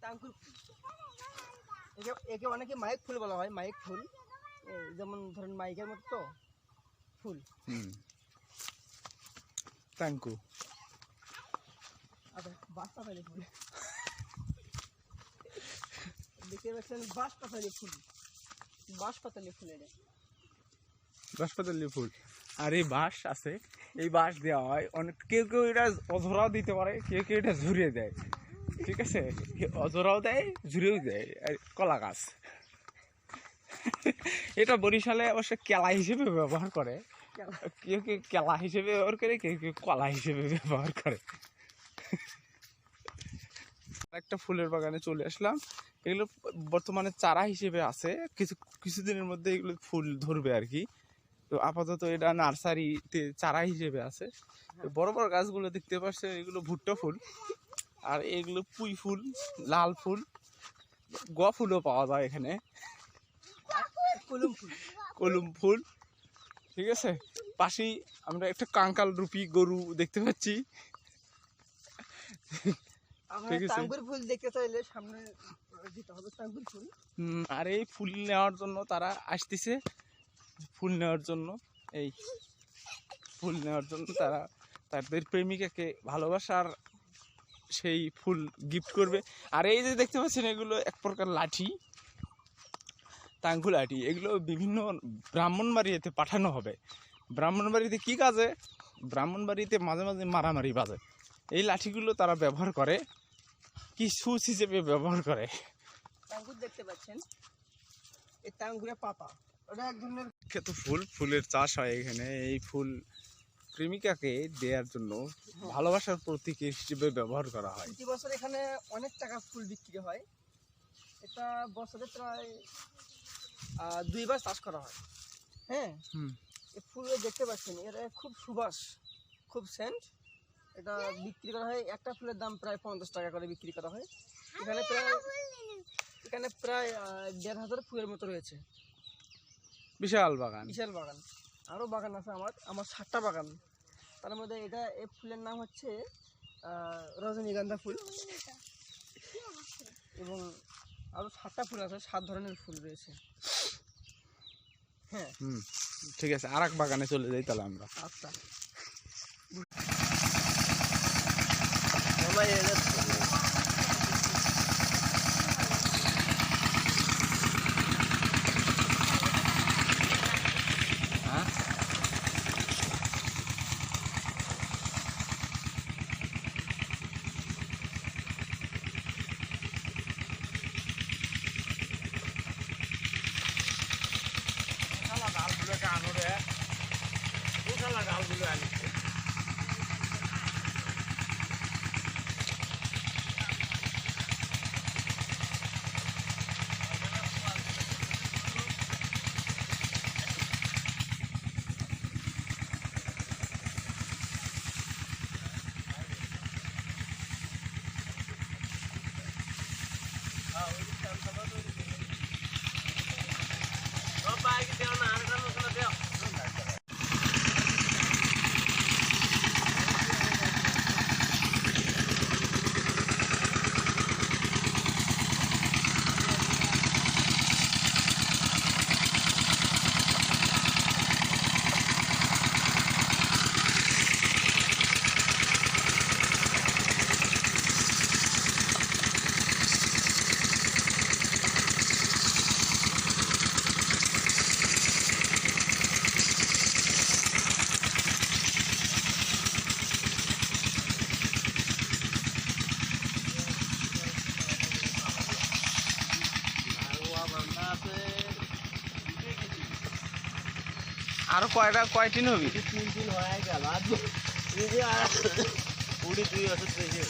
টাঙ্কুর একে অনেকে মাইক ফুল বলা হয়, মাইক ফুল যেমন ধরেন মাইকের মতো তো ফুল। টাঙ্কু আচ্ছা, বাঁশপাতালি ফুল দেখতে পাচ্ছেন, বাঁশপাতালি ফুল, বাঁশপাতালি ফুল। এটা বাঁশপাতালি ফুল। আর এই বাঁশ আছে, এই বাঁশ দেওয়া হয় অনেক, কেউ কেউ এটা অঝরাও দিতে পারে, কেউ কেউ এটা ঝুরিয়ে দেয়, ঠিক আছে, অজরাও দেয় ঝুড়েও দেয়। আর কলা গাছ এটা বরিশালে অবশ্য কেলা হিসেবে ব্যবহার করে, কেউ কেউ কেলা হিসেবে ব্যবহার করে, কেউ কেউ কলা হিসেবে ব্যবহার করে। একটা ফুলের বাগানে চলে আসলাম। এগুলো বর্তমানে চারা হিসেবে আছে, কিছুদিনের মধ্যে এগুলো ফুল ধরবে আর কি। তো আপাতত এটা নার্সারিতে চারা হিসেবে আছে। বড় বড় গাছগুলো দেখতে পাচ্ছেন, এগুলো ভুট্টা ফুল। আর এগুলো পুঁই ফুল, লাল ফুল, গ ফুলও পাওয়া যায় এখানে, কলম ফুল, ঠিক আছে। পাশেই আমরা একটা কাঙ্কাল রূপী গরু দেখতে পাচ্ছি। ফুল দেখতে চাইলে সামনে দিতে হবে টাঙ্গুর ফুল। আর এই ফুল নেওয়ার জন্য তারা আসতেছে, ফুল নেওয়ার জন্য, এই ফুল নেওয়ার জন্য তারা তাদের প্রেমিকাকে ভালোবাসার সেই ফুল গিফট করবে। আর এই যে দেখতে পাচ্ছেন, এগুলো এক প্রকার লাঠি, টাঙ্গু লাঠি। এগুলো বিভিন্ন ব্রাহ্মণবাড়িতে পাঠানো হবে। ব্রাহ্মণবাড়িতে কি কাজে? ব্রাহ্মণবাড়িতে মাঝে মাঝে মারামারি বাজে। এই লাঠিগুলো তারা ব্যবহার করে, কি সুচ হিসেবে ব্যবহার করে। টাঙ্গুর দেখতে পাচ্ছেন, এই টাঙ্গুরের পাতা, ওটা এক ধরনের ক্ষেত ফুল, ফুলের চাষ হয় এখানে। এই ফুল প্রেমিকাকে দেওয়ার জন্য ভালোবাসার প্রতীক হিসেবে ব্যবহার করা হয়। প্রতি বছর এখানে অনেক টাকা ফুল বিক্রি হয়। এটা বছরে প্রায় 2 বার চাষ করা হয়। হ্যাঁ, এই ফুল দেখতে পাচ্ছেন, এর খুব সুবাস, খুব সেন্ট। এটা বিক্রি করা হয়, একটা ফুলের দাম প্রায় 50 টাকা করে বিক্রি করা হয়। এখানে প্রায় 1500 ফুলের মতো রয়েছে। বিশাল বাগান, বিশাল বাগান। আরও বাগান আছে আমার 7টা বাগান। তার মধ্যে এই ফুলের নাম হচ্ছে রজনীগন্ধা ফুল, এবং আরও 7টা ফুল আছে, 7 ধরনের ফুল রয়েছে। হ্যাঁ, ঠিক আছে, আর এক বাগানে চলে যাই তাহলে আমরা। আচ্ছা, আরো কয়টি নবী? 3 দিন হয়ে গেল, 2 বছর থেকে।